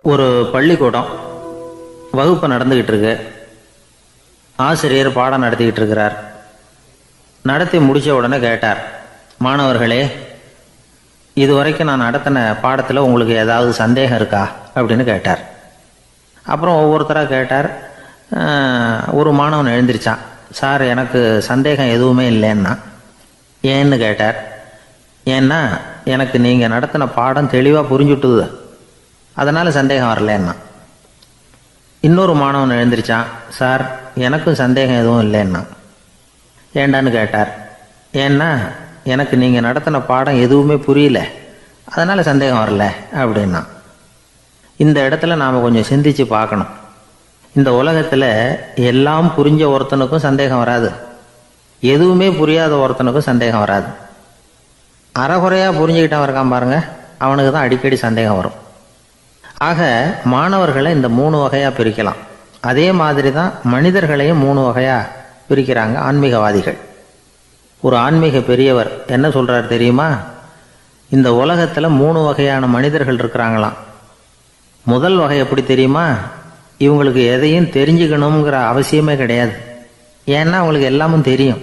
ஒரு பள்ளிக்கூடம் வகுப்பு நடந்துக்கிட்டு இருக்கு. ஆசிரியர் பாடம் நடத்திக்கிட்டு இருக்கிறார். நடத்தி முடித்த உடனே கேட்டார், மாணவர்களே, இதுவரைக்கும் நான் நடத்தின பாடத்தில் உங்களுக்கு ஏதாவது சந்தேகம் இருக்கா அப்படின்னு கேட்டார். அப்புறம் ஒவ்வொருத்தராக கேட்டார். ஒரு மாணவன் எழுந்திருச்சான். சார், எனக்கு சந்தேகம் எதுவுமே இல்லைன்னா. ஏன்னு கேட்டார். ஏன்னா எனக்கு நீங்கள் நடத்தின பாடம் தெளிவாக புரிஞ்சுட்டுது, அதனால் சந்தேகம் வரலன்னா. இன்னொரு மாணவன் எழுந்திருச்சான். சார், எனக்கும் சந்தேகம் எதுவும் இல்லைன்னா. ஏண்டான்னு கேட்டார். ஏன்னா எனக்கு நீங்கள் நடத்தின பாடம் எதுவுமே புரியல, அதனால் சந்தேகம் வரல அப்படின்னா. இந்த இடத்துல நாம் கொஞ்சம் சிந்திச்சு பார்க்கணும். இந்த உலகத்தில் எல்லாம் புரிஞ்ச ஒருத்தனுக்கும் சந்தேகம் வராது, எதுவுமே புரியாத ஒருத்தனுக்கும் சந்தேகம் வராது. அறகுறையாக புரிஞ்சுக்கிட்டவன் இருக்கான் பாருங்க, அவனுக்கு தான் அடிக்கடி சந்தேகம் வரும். ஆக மாணவர்களை இந்த 3 வகையாக பிரிக்கலாம். அதே மாதிரி தான் மனிதர்களையும் 3 வகையாக பிரிக்கிறாங்க ஆன்மீகவாதிகள். ஒரு ஆன்மீக பெரியவர் என்ன சொல்கிறார் தெரியுமா? இந்த உலகத்தில் 3 வகையான மனிதர்கள் இருக்கிறாங்களாம். முதல் வகை எப்படி தெரியுமா? இவங்களுக்கு எதையும் தெரிஞ்சுக்கணுங்கிற அவசியமே கிடையாது. ஏன்னா அவங்களுக்கு எல்லாமும் தெரியும்.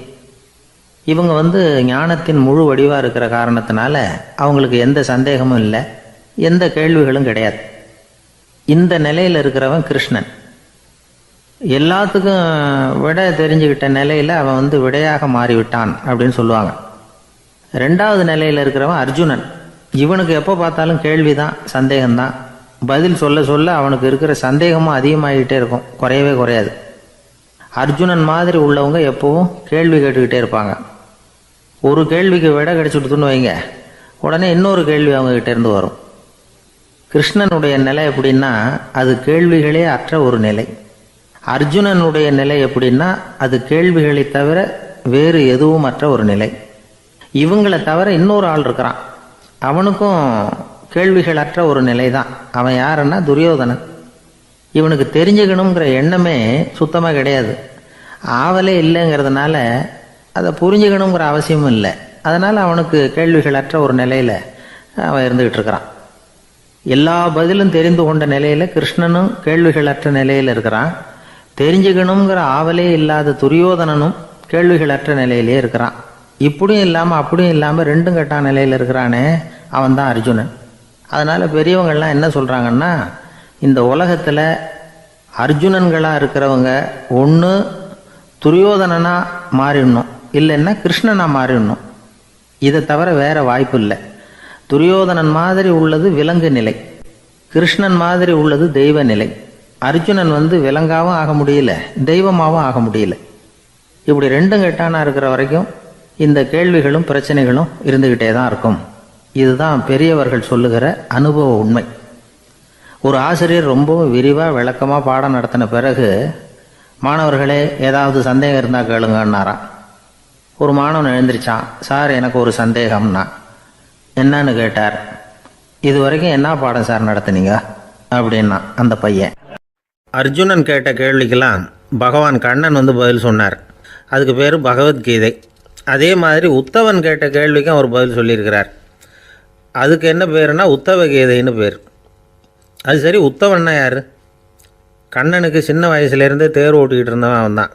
இவங்க ஞானத்தின் முழு வடிவாக இருக்கிற காரணத்தினால அவங்களுக்கு எந்த சந்தேகமும் இல்லை, எந்த கேள்விகளும் கிடையாது. இந்த நிலையில் இருக்கிறவன் கிருஷ்ணன். எல்லாத்துக்கும் விடை தெரிஞ்சுக்கிட்ட நிலையில் அவன் விடையாக மாறிவிட்டான் அப்படின்னு சொல்லுவாங்க. 2வது நிலையில் இருக்கிறவன் அர்ஜுனன். இவனுக்கு எப்போ பார்த்தாலும் கேள்விதான், சந்தேகம்தான். பதில் சொல்ல சொல்ல அவனுக்கு இருக்கிற சந்தேகமும் அதிகமாகிட்டே இருக்கும், குறையவே குறையாது. அர்ஜுனன் மாதிரி உள்ளவங்க எப்பவும் கேள்வி கேட்டுக்கிட்டே இருப்பாங்க. ஒரு கேள்விக்கு விடை கிடைச்சுட்டுன்னு வைங்க, உடனே இன்னொரு கேள்வி அவங்ககிட்ட இருந்து வரும். கிருஷ்ணனுடைய நிலை எப்படின்னா அது கேள்விகளே அற்ற ஒரு நிலை. அர்ஜுனனுடைய நிலை எப்படின்னா அது கேள்விகளை தவிர வேறு எதுவும் அற்ற ஒரு நிலை. இவங்களை தவிர இன்னொரு ஆள் இருக்கிறான், அவனுக்கும் கேள்விகள் அற்ற ஒரு நிலை தான். அவன் யாருன்னா துரியோதனன். இவனுக்கு தெரிஞ்சுக்கணுங்கிற எண்ணமே சுத்தமாக கிடையாது. ஆவலே இல்லைங்கிறதுனால அதை புரிஞ்சுக்கணுங்கிற அவசியமும் இல்லை. அதனால் அவனுக்கு கேள்விகள் அற்ற ஒரு நிலையில் அவன் இருந்துக்கிட்டு இருக்கிறான். எல்லா பதிலும் தெரிந்து கொண்ட நிலையில் கிருஷ்ணனும் கேள்விகள் அற்ற நிலையில் இருக்கிறான். தெரிஞ்சுக்கணுங்கிற ஆவலே இல்லாத துரியோதனனும் கேள்விகள் அற்ற நிலையிலே இருக்கிறான். இப்படியும் இல்லாமல் அப்படியும் இல்லாமல் 2ம் கெட்டான நிலையில் இருக்கிறானே, அவன் தான் அர்ஜுனன். அதனால் பெரியவங்கள்லாம் என்ன சொல்கிறாங்கன்னா, இந்த உலகத்தில் அர்ஜுனன்களாக இருக்கிறவங்க ஒன்று துரியோதனனாக மாறிடணும், இல்லைன்னா கிருஷ்ணனாக மாறிடணும். இதை தவிர வேற வாய்ப்பு இல்லை. துரியோதனன் மாதிரி உள்ளது விலங்கு நிலை, கிருஷ்ணன் மாதிரி உள்ளது தெய்வ நிலை. அர்ஜுனன் விலங்காவும் ஆக முடியல, தெய்வமாகவும் ஆக முடியல. இப்படி 2ம் கெட்டானா இருக்கிற வரைக்கும் இந்த கேள்விகளும் பிரச்சனைகளும் இருந்துக்கிட்டே தான் இருக்கும். இதுதான் பெரியவர்கள் சொல்லுகிற அனுபவ உண்மை. ஒரு ஆசிரியர் ரொம்பவும் விரிவாக விளக்கமாக பாடம் நடத்தின பிறகு, மாணவர்களே, ஏதாவது சந்தேகம் இருந்தால் கேளுங்கன்னாராம். ஒரு மாணவன் எழுந்திருச்சான். சார், எனக்கு ஒரு சந்தேகம்னா. என்னன்னு கேட்டார். இது வரைக்கும் என்ன பாடம் சார் நடத்துனீங்க அப்படின்னா அந்த பையன். அர்ஜுனன் கேட்ட கேள்விக்கெல்லாம் பகவான் கண்ணன் பதில் சொன்னார். அதுக்கு பேர் பகவத்கீதை. அதே மாதிரி உத்தவன் கேட்ட கேள்விக்கும் அவர் பதில் சொல்லியிருக்கிறார். அதுக்கு என்ன பேருனா உத்தவ கீதைன்னு பேர். அது சரி, உத்தவன்னா யார்? கண்ணனுக்கு சின்ன வயசுலேருந்தே தேர் ஓட்டிக்கிட்டு இருந்தவன் அவன் தான்.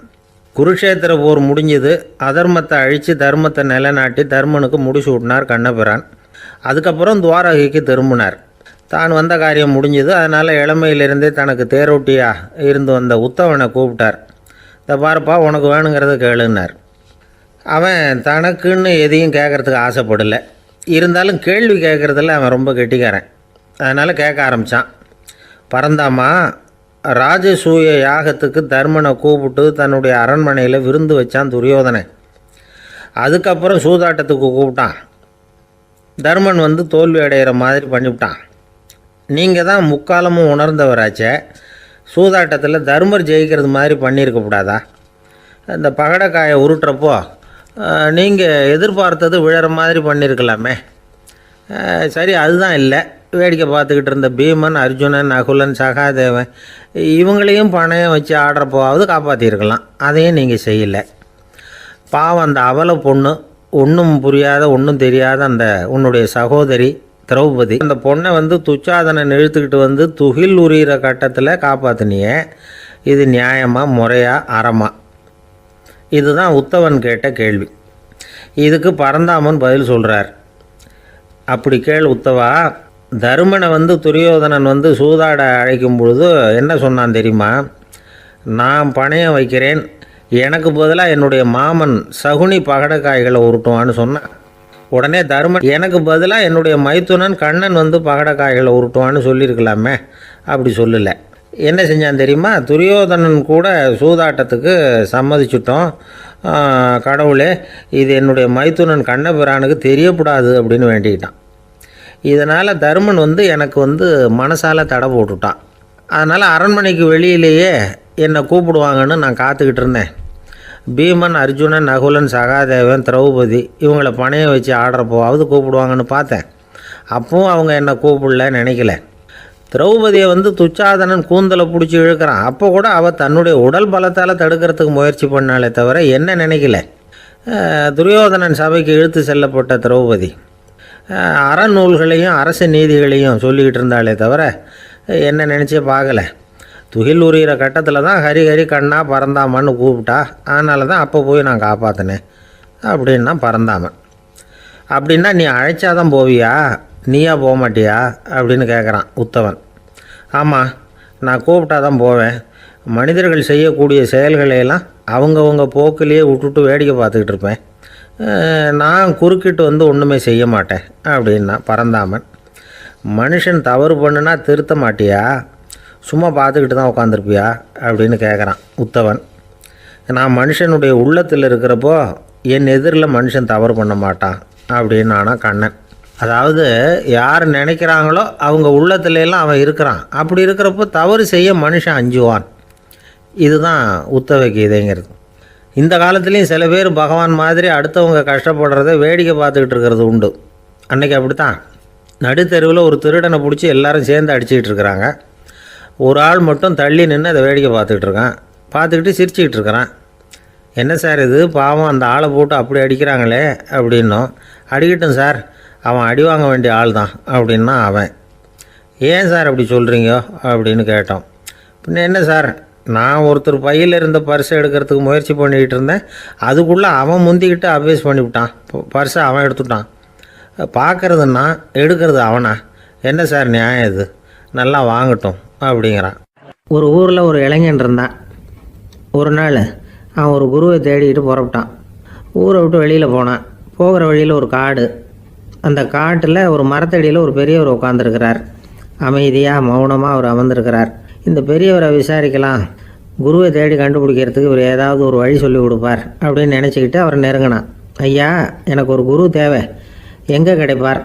குருஷேத்திர போர் முடிஞ்சது. அதர்மத்தை அழித்து தர்மத்தை நிலைநாட்டி தர்மனுக்கு முடிச்சு விட்டினார் கண்ணபிரான். அதுக்கப்புறம் துவாரகைக்கு திரும்பினார். தான் வந்த காரியம் முடிஞ்சது. அதனால் இளமையிலிருந்தே தனக்கு தேரோட்டியாக இருந்து வந்த உத்தவனை கூப்பிட்டார். இந்த பாருப்பா, உனக்கு வேணுங்கிறத கேளுன்னார். அவன் தனக்குன்னு எதையும் கேட்குறதுக்கு ஆசைப்படலை. இருந்தாலும் கேள்வி கேட்குறதில் அவன் ரொம்ப கெட்டிக்காரன். அதனால் கேட்க ஆரம்பித்தான். பரந்தாமா, ராஜசூய யாகத்துக்கு தர்மனை கூப்பிட்டு தன்னுடைய அரண்மனையில் விருந்து வச்சான் துரியோதனன். அதுக்கப்புறம் சூதாட்டத்துக்கு கூப்பிட்டான். தர்மன் தோல்வி அடைகிற மாதிரி பண்ணிவிட்டான். நீங்கள் தான் முக்காலமும் உணர்ந்தவராச்சே, சூதாட்டத்தில் தர்மர் ஜெயிக்கிறது மாதிரி பண்ணியிருக்கக்கூடாதா? இந்த பகடக்காயை உருட்டுறப்போ நீங்கள் எதிர்பார்த்தது விழற மாதிரி பண்ணியிருக்கலாமே. சரி, அதுதான் இல்லை. வேடிக்கை பார்த்துக்கிட்டு இருந்த பீமன், அர்ஜுனன், நகுலன், சகாதேவன் இவங்களையும் பணையம் வச்சு ஆடுறப்போவாவது காப்பாற்றிருக்கலாம். அதையும் நீங்கள் செய்யலை. பாவம், அந்த அவல பொண்ணு, ஒன்றும் புரியாத ஒன்றும் தெரியாத அந்த உன்னுடைய சகோதரி திரௌபதி. அந்த பொண்ணை வந்து துச்சாதனன் இழுத்துக்கிட்டு வந்து துகில் உரிகிற கட்டத்தில் காப்பாற்றினியே, இது நியாயமா, முறையா, அறமா? இதுதான் உத்தவன் கேட்ட கேள்வி. இதுக்கு பரந்தாமன் பதில் சொல்கிறார். அப்படி கேள் உத்தவா, தருமனை வந்து துரியோதனன் வந்து சூதாட அழைக்கும் பொழுது என்ன சொன்னான் தெரியுமா? நான் பணையம் வைக்கிறேன், எனக்கு பதிலாக என்னுடைய மாமன் சகுனி பகடக்காய்களை உருட்டுவான்னு சொன்னான். உடனே தருமன் எனக்கு பதிலாக என்னுடைய மைத்துனன் கண்ணன் வந்து பகடக்காய்களை உருட்டுவான்னு சொல்லியிருக்கலாமே, அப்படி சொல்லலை. என்ன செஞ்சான் தெரியுமா? துரியோதனன் கூட சூதாட்டத்துக்கு சம்மதிச்சிட்டோம், கடவுளே இது என்னுடைய மைத்துனன் கண்ணபிரானுக்கு தெரியக்கூடாது அப்படின்னு வேண்டிக்கிட்டான். இதனால் தருமன் வந்து எனக்கு வந்து மனசால் தடை போட்டுட்டான். அதனால் அரண்மனைக்கு வெளியிலேயே என்னை கூப்பிடுவாங்கன்னு நான் காத்துக்கிட்டு இருந்தேன். பீமன், அர்ஜுனன், நகுலன், சகாதேவன், திரௌபதி இவங்களை பணையம் வச்சு ஆடுறப்போவாவது கூப்பிடுவாங்கன்னு பார்த்தேன். அப்பவும் அவங்க என்னை கூப்பிடல, நினைக்கல. திரௌபதியை வந்து துச்சாதனன் கூந்தலை பிடிச்சி இழுக்கிறான். அப்போ கூட அவள் தன்னுடைய உடல் பலத்தால் தடுக்கிறதுக்கு முயற்சி பண்ணாலே தவிர என்ன நினைக்கல. துரியோதனன் சபைக்கு இழுத்து செல்லப்பட்ட திரௌபதி அறநூல்களையும் அரச நீதிகளையும் சொல்லிக்கிட்டு இருந்தாலே தவிர என்ன நினச்சே பார்க்கலை. துகில் உரிகிற கட்டத்தில் தான் ஹரி ஹரி கண்ணா பரந்தாமன்னு கூப்பிட்டா, அதனால தான் அப்போ போய் நான் காப்பாற்றினேன் அப்படின்னா பரந்தாமன். அப்படின்னா நீ அழைச்சாதான் போவியா, நீயா போக மாட்டியா அப்படின்னு கேட்குறான் உத்தவன். ஆமாம், நான் கூப்பிட்டா தான் போவேன். மனிதர்கள் செய்யக்கூடிய செயல்களையெல்லாம் அவங்கவுங்க போக்கிலேயே விட்டுட்டு வேடிக்கை பார்த்துக்கிட்டு இருப்பேன். நான் குறுக்கிட்டு வந்து ஒன்றுமே செய்ய மாட்டேன் அப்படின்னா பரந்தாமன். மனுஷன் தவறு பண்ணுனா திருத்த மாட்டியா, சும்மா பார்த்துக்கிட்டு தான் உட்காந்துருப்பியா அப்படின்னு கேட்குறான் உத்தவன். நான் மனுஷனுடைய உள்ளத்தில் இருக்கிறப்போ என் எதிரில் மனுஷன் தவறு பண்ண மாட்டான் அப்படின்னு ஆனால் கண்ணன். அதாவது யார் நினைக்கிறாங்களோ அவங்க உள்ளத்துலலாம் அவன் இருக்கிறான். அப்படி இருக்கிறப்போ தவறு செய்ய மனுஷன் அஞ்சுவான். இதுதான் உத்தவ கீதைங்கிறது. இந்த காலத்துலேயும் சில பேர் பகவான் மாதிரி அடுத்தவங்க கஷ்டப்படுறத வேடிக்கை பார்த்துக்கிட்டு இருக்கிறது உண்டு. அன்றைக்கி அப்படி தான் நடுத்தெருவில் ஒரு திருடனை பிடிச்சி எல்லாரும் சேர்ந்து அடிச்சுக்கிட்டு இருக்கிறாங்க. ஒரு ஆள் மட்டும் தள்ளி நின்று அதை வேடிக்கை பார்த்துக்கிட்டு இருக்கான். பார்த்துக்கிட்டு சிரிச்சுக்கிட்டு இருக்கிறான். என்ன சார் இது, பாவம் அந்த ஆளை போட்டு அப்படி அடிக்கிறாங்களே அப்படின்னும். அடிக்கட்டும் சார், அவன் அடி வாங்க வேண்டிய ஆள் தான் அப்படின்னா அவன். ஏன் சார் அப்படி சொல்கிறீங்க அப்படின்னு கேட்டோம். பின்ன என்ன சார், நான் ஒருத்தர் பையில் இருந்த பர்ஸை எடுக்கிறதுக்கு முயற்சி பண்ணிக்கிட்டு இருந்தேன். அதுக்குள்ளே அவன் முந்திக்கிட்டு அப்வேஸ் பண்ணிவிட்டான். பர்ஸை அவன் எடுத்துட்டான். பார்க்குறதுன்னா எடுக்கிறது அவனா? என்ன சார் நியாயம் இது? நல்லா வாங்கட்டும் அப்படிங்கிறான். ஒரு ஊரில் ஒரு இளைஞன் இருந்தான். ஒரு நாள் அவன் ஒரு குருவை தேடிக்கிட்டு புறப்பட்டான். ஊரை விட்டு வெளியில் போனான். போகிற வழியில் ஒரு காடு. அந்த காட்டில் ஒரு மரத்தடியில் ஒரு பெரியவர் உட்காந்துருக்கிறார். அமைதியாக மௌனமாக அவர் அமர்ந்திருக்கிறார். இந்த பெரியவரை விசாரிக்கலாம், குருவை தேடி கண்டுபிடிக்கிறதுக்கு இவர் ஏதாவது ஒரு வழி சொல்லி கொடுப்பார் அப்படின்னு நினச்சிக்கிட்டு அவரை நெருங்கினான். ஐயா, எனக்கு ஒரு குரு தேவை, எங்கே கிடைப்பார்?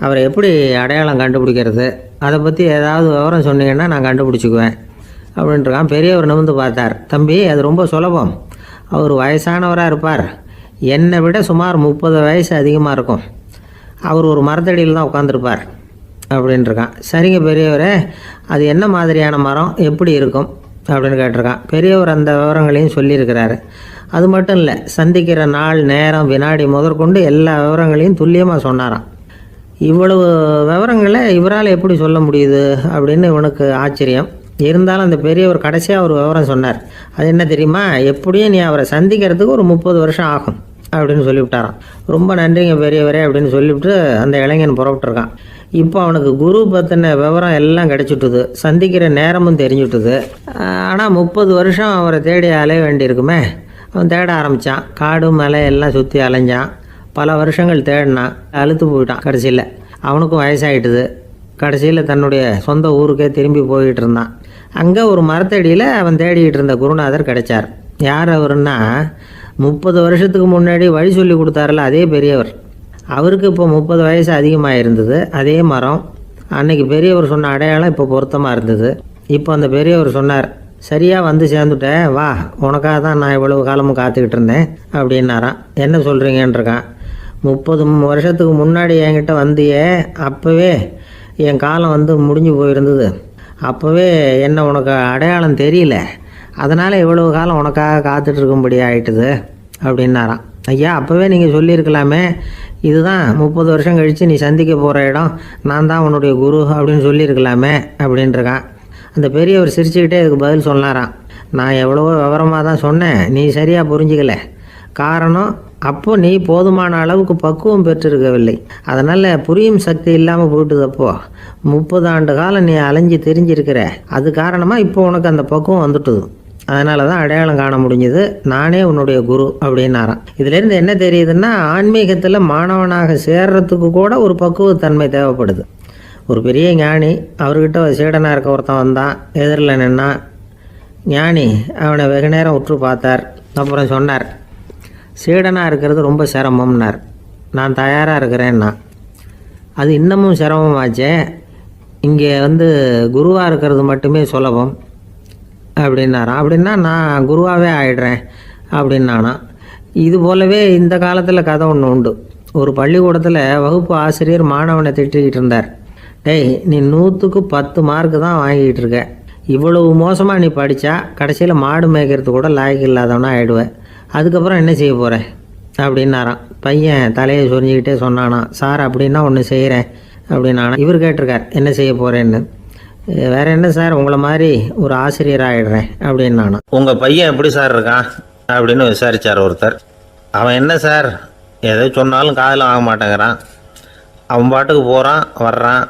அவரை எப்படி அடையாளம் கண்டுபிடிக்கிறது? அதை பற்றி ஏதாவது விவரம் சொன்னீங்கன்னா நான் கண்டுபிடிச்சிக்குவேன் அப்படின்ட்டுருக்கான். பெரியவர் நிமிர்ந்து பார்த்தார். தம்பி, அது ரொம்ப சுலபம். அவர் வயசானவராக இருப்பார். என்னை விட சுமார் 30 வயசு அதிகமாக இருக்கும். அவர் ஒரு மரத்தடியில் தான் உட்காந்துருப்பார் அப்படின்ட்டுருக்கான். சரிங்க பெரியவரே, அது என்ன மாதிரியான மரம், எப்படி இருக்கும் அப்படின்னு கேட்டிருக்கான். பெரியவர் அந்த விவரங்களையும் சொல்லியிருக்கிறாரு. அது மட்டும் இல்லை, சந்திக்கிற நாள், நேரம், வினாடி முதற்கொண்டு எல்லா விவரங்களையும் துல்லியமாக சொன்னாராம். இவ்வளவு விவரங்களை இவரால் எப்படி சொல்ல முடியுது அப்படின்னு இவனுக்கு ஆச்சரியம். இருந்தாலும் அந்த பெரியவர் கடைசியாக ஒரு விவரம் சொன்னார். அது என்ன தெரியுமா? எப்படியும் நீ அவரை சந்திக்கிறதுக்கு ஒரு 30 வருஷம் ஆகும் அப்படின்னு சொல்லிவிட்டாரான். ரொம்ப நன்றிங்க பெரியவரே அப்படின்னு சொல்லிவிட்டு அந்த இளைஞன் புறப்பட்டுருக்கான். இப்போ அவனுக்கு குரு பற்றின விவரம் எல்லாம் கிடச்சிட்டுது, சந்திக்கிற நேரமும் தெரிஞ்சுட்டுது. ஆனால் 30 வருஷம் அவரை தேடி அலைய வேண்டியிருக்குமே. அவன் தேட ஆரம்பித்தான். காடு மலை எல்லாம் சுற்றி அலைஞ்சான். பல வருஷங்கள் தேடினான். அழுத்து போயிட்டான். கடைசியில் அவனுக்கும் வயசாகிட்டுது. கடைசியில் தன்னுடைய சொந்த ஊருக்கே திரும்பி போய்கிட்டு இருந்தான். அங்கே ஒரு மரத்தடியில் அவன் தேடிக்கிட்டு இருந்த குருநாதர் கிடைச்சார். யார் அவருன்னா, 30 வருஷத்துக்கு முன்னாடி வழி சொல்லி கொடுத்தாருல அதே பெரியவர். அவருக்கு இப்போ 30 வயசு அதிகமாக இருந்தது. அதே மரம். அன்னைக்கு பெரியவர் சொன்ன அடையாளம் இப்போ பொருத்தமாக இருந்தது. இப்போ அந்த பெரியவர் சொன்னார், சரியாக வந்து சேர்ந்துட்டேன், வா, உனக்காக தான் நான் இவ்வளவு காலமும் காத்துக்கிட்டு இருந்தேன் அப்படின்னாரான். என்ன சொல்கிறீங்கன்றிருக்கான். 30 வருஷத்துக்கு முன்னாடி என்கிட்ட வந்தியே, அப்போவே என் காலம் வந்து முடிஞ்சு போயிருந்தது. அப்போவே என்ன உனக்கு அடையாளம் தெரியல, அதனால் இவ்வளவு காலம் உனக்காக காத்துட்ருக்கும்படி ஆகிட்டுது அப்படின்னாராம். ஐயா, அப்போவே நீங்கள் சொல்லியிருக்கலாமே, இதுதான் 30 வருஷம் கழித்து நீ சந்திக்க போகிற இடம், நான் தான் உன்னுடைய குரு அப்படின்னு சொல்லியிருக்கலாமே அப்படின்ட்டுருக்கான். அந்த பெரியவர் சிரிச்சுக்கிட்டே அதுக்கு பதில் சொன்னாராம், நான் எவ்வளவோ விவரமாக தான் சொன்னேன், நீ சரியாக புரிஞ்சிக்கல. காரணம், அப்போ நீ போதுமான அளவுக்கு பக்குவம் பெற்றிருக்கவில்லை. அதனால் புரியும் சக்தி இல்லாமல் போயிட்டுதப்போ 30 ஆண்டு காலம் நீ அலைஞ்சு தெரிஞ்சிருக்கிற. அது காரணமாக இப்போ உனக்கு அந்த பக்குவம் வந்துட்டுது. அதனால தான் அடையாளம் காண முடிஞ்சது, நானே உன்னுடைய குரு அப்படின்னாராம். இதுலேருந்து என்ன தெரியுதுன்னா, ஆன்மீகத்தில் மாணவனாக சேர்றதுக்கு கூட ஒரு பக்குவத்தன்மை தேவைப்படுது. ஒரு பெரிய ஞானி, அவர்கிட்ட சீடனாக இருக்க ஒருத்தன் வந்தான், எதிரில் நின்னான். ஞானி அவனை வெகு நேரம் உற்று பார்த்தார். அப்புறம் சொன்னார், சீடனாக இருக்கிறது ரொம்ப சிரமம்னார். நான் தயாராக இருக்கிறேன்னா. அது இன்னமும் சிரமமாச்சே, இங்கே குருவாக இருக்கிறது மட்டுமே சுலபம் அப்படின்னாராம். அப்படின்னா நான் குருவாகவே ஆயிடுறேன் அப்படின்னானா. இது போலவே இந்த காலத்தில் கதை ஒன்று உண்டு. ஒரு பள்ளிக்கூடத்தில் வகுப்பு ஆசிரியர் மாணவனை திட்டிக்கிட்டு இருந்தார். டேய், நீ 100க்கு 10 மார்க்கு தான் வாங்கிக்கிட்டு இருக்க. இவ்வளவு மோசமாக நீ படித்தா கடைசியில் மாடு மேய்க்கிறது கூட லாய்க்கு இல்லாதவனா ஆகிடுவேன். அதுக்கப்புறம் என்ன செய்ய போகிறேன் அப்படின்னாராம். பையன் தலையை சொரிஞ்சிக்கிட்டே சொன்னானா, சார் அப்படின்னா ஒன்று செய்கிறேன் அப்படின்னானா. இவர் கேட்டிருக்கார், என்ன செய்ய போகிறேன்னு. வேற என்ன சார், உங்களை மாதிரி ஒரு ஆசிரியர் ஆகிடுறேன் அப்படின்னானா. உங்கள் பையன் எப்படி சார் இருக்கான் அப்படின்னு விசாரித்தார் ஒருத்தர். அவன் என்ன சார், எதை சொன்னாலும் காதில் வாங்க மாட்டேங்கிறான், அவன் பாட்டுக்கு போகிறான் வர்றான்